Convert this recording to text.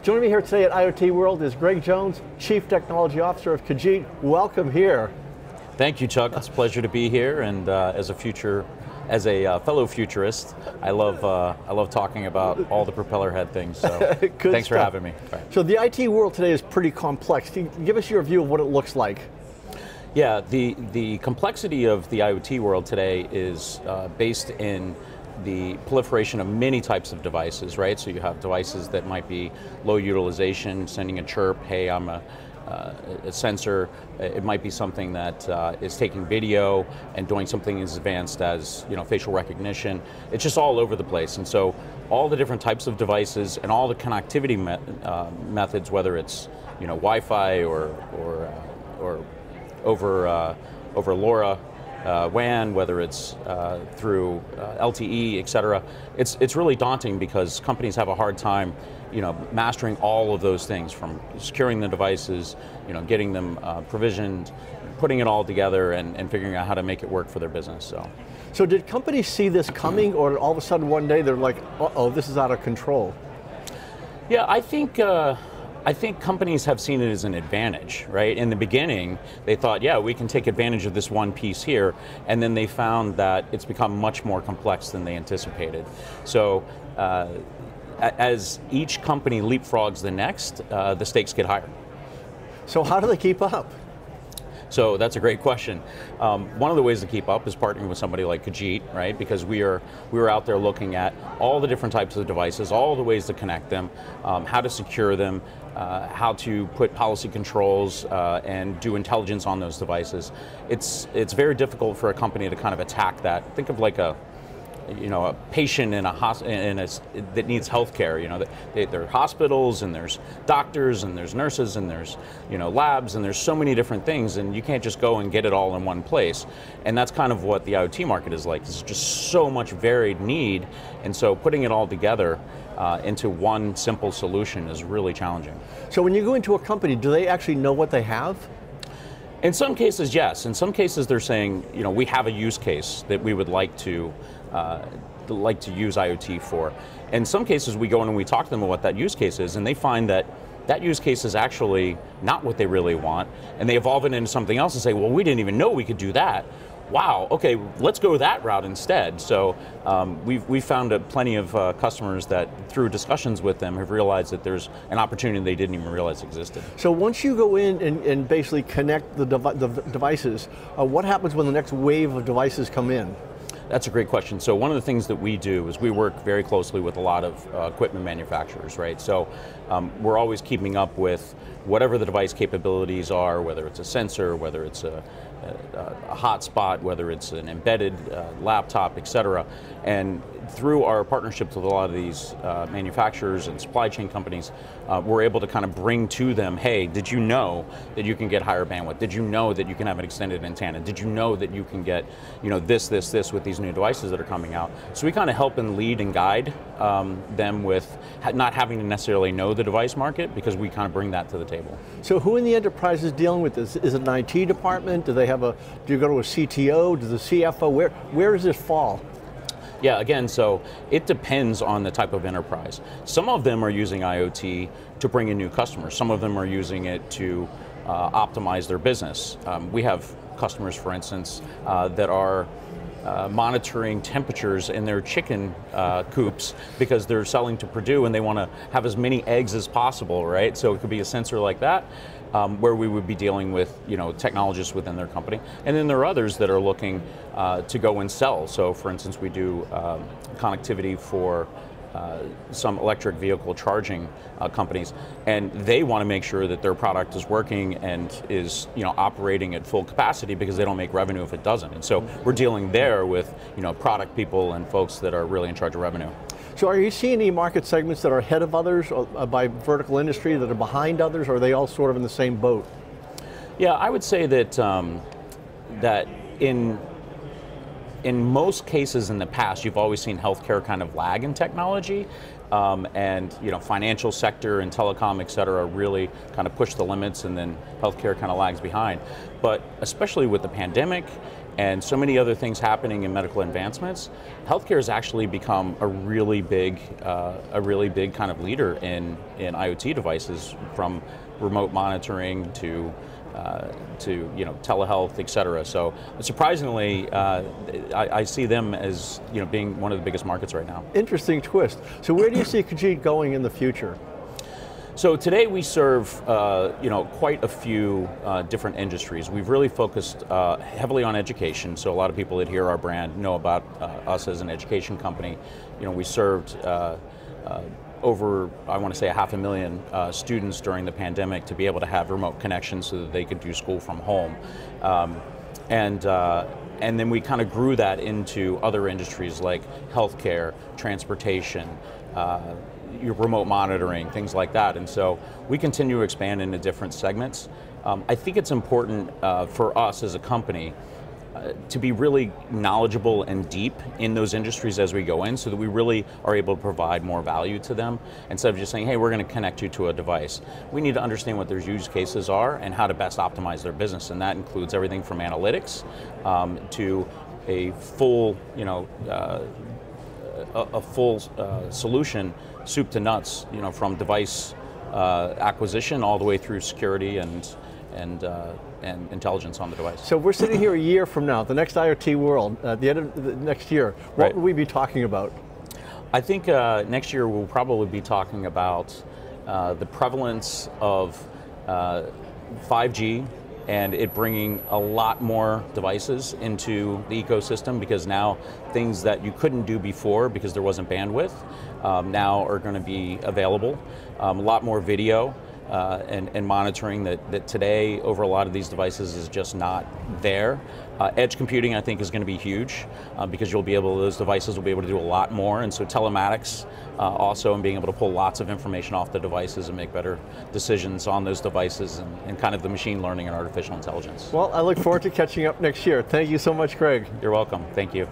Joining me here today at IoT World is Greg Jones, Chief Technology Officer of Khajiit. Welcome here. Thank you, Chuck. It's a pleasure to be here, and as a fellow futurist, I love talking about all the propeller head things. So thanks for having me. Right. So the IT world today is pretty complex. Can you give us your view of what it looks like? Yeah, the complexity of the IoT world today is based in the proliferation of many types of devices, right? So you have devices that might be low utilization, sending a chirp, hey, I'm a sensor. It might be something that is taking video and doing something as advanced as facial recognition. It's just all over the place. And so all the different types of devices and all the connectivity methods, whether it's Wi-Fi or over LoRa, WAN, whether it's through LTE, et cetera, it's really daunting because companies have a hard time mastering all of those things, from securing the devices, getting them provisioned, putting it all together, and figuring out how to make it work for their business. So did companies see this coming, or all of a sudden one day they're like, uh-oh, this is out of control? Yeah, I think companies have seen it as an advantage, right? In the beginning, they thought, yeah, we can take advantage of this one piece here, and then they found that it's become much more complex than they anticipated. So as each company leapfrogs the next, the stakes get higher. So how do they keep up? So that's a great question. One of the ways to keep up is partnering with somebody like Khajiit, right? Because we were out there looking at all the different types of devices, all the ways to connect them, how to secure them, how to put policy controls and do intelligence on those devices. It's very difficult for a company to kind of attack that. Think of like a patient in that needs health care. There are hospitals, and there's doctors, and there's nurses, and there's labs, and there's so many different things, and you can't just go and get it all in one place. And that's kind of what the IoT market is like. There's just so much varied need, and so putting it all together into one simple solution is really challenging. So when you go into a company, do they actually know what they have? In some cases, yes. In some cases, they're saying, we have a use case that we would like to use IoT for. In some cases, we go in and we talk to them about what that use case is, and they find that that use case is actually not what they really want, and they evolve it into something else and say, well, we didn't even know we could do that. Wow, okay, let's go that route instead. So we've found plenty of customers that, through discussions with them, have realized that there's an opportunity they didn't even realize existed. So once you go in and basically connect the devices, what happens when the next wave of devices come in? That's a great question. So one of the things that we do is we work very closely with a lot of equipment manufacturers, right? So we're always keeping up with whatever the device capabilities are, whether it's a sensor, whether it's a hotspot, whether it's an embedded laptop, et cetera. And through our partnerships with a lot of these manufacturers and supply chain companies, we're able to kind of bring to them, hey, did you know that you can get higher bandwidth? Did you know that you can have an extended antenna? Did you know that you can get this with these new devices that are coming out? So we kind of help and lead and guide them with not having to necessarily know the device market, because we kind of bring that to the table. So who in the enterprise is dealing with this? Is it an IT department? Do you go to a CTO? Does the CFO? Where does this fall? Yeah, again, so it depends on the type of enterprise. Some of them are using IoT to bring in new customers. Some of them are using it to optimize their business. We have customers, for instance, that are monitoring temperatures in their chicken coops because they're selling to Purdue and they want to have as many eggs as possible, right? So it could be a sensor like that, where we would be dealing with technologists within their company. And then there are others that are looking to go and sell. So for instance, we do connectivity for some electric vehicle charging companies, and they want to make sure that their product is working and is operating at full capacity, because they don't make revenue if it doesn't. And so we're dealing there with product people and folks that are really in charge of revenue. So are you seeing any market segments that are ahead of others by vertical industry, that are behind others, or are they all sort of in the same boat? Yeah, I would say that that in most cases in the past, you've always seen healthcare kind of lag in technology, and financial sector and telecom, et cetera, really kind of push the limits, and then healthcare kind of lags behind. But especially with the pandemic and so many other things happening in medical advancements, healthcare has actually become a really big kind of leader in IoT devices, from remote monitoring to telehealth, et cetera. So surprisingly, I see them as being one of the biggest markets right now. Interesting twist. So where do you see Kajit going in the future? So today we serve quite a few different industries. We've really focused heavily on education. So a lot of people that hear our brand know about us as an education company. We served over, I want to say, 500,000 students during the pandemic to be able to have remote connections so that they could do school from home. And then we kind of grew that into other industries like healthcare, transportation, your remote monitoring, things like that. And so we continue to expand into different segments. I think it's important for us as a company to be really knowledgeable and deep in those industries as we go in, so that we really are able to provide more value to them, instead of just saying, hey, we're going to connect you to a device. We need to understand what their use cases are and how to best optimize their business, and that includes everything from analytics to a full, solution, soup to nuts, from device acquisition all the way through security and intelligence on the device. So we're sitting here a year from now, the next IoT World, at the end of the next year. What will we be talking about? I think next year we'll probably be talking about the prevalence of 5G and it bringing a lot more devices into the ecosystem, because now things that you couldn't do before because there wasn't bandwidth now are going to be available. A lot more video and monitoring that today over a lot of these devices is just not there. Edge computing, I think, is going to be huge because those devices will be able to do a lot more, and so telematics also, and being able to pull lots of information off the devices and make better decisions on those devices, and kind of the machine learning and artificial intelligence. Well, I look forward to catching up next year. Thank you so much, Craig. You're welcome. Thank you.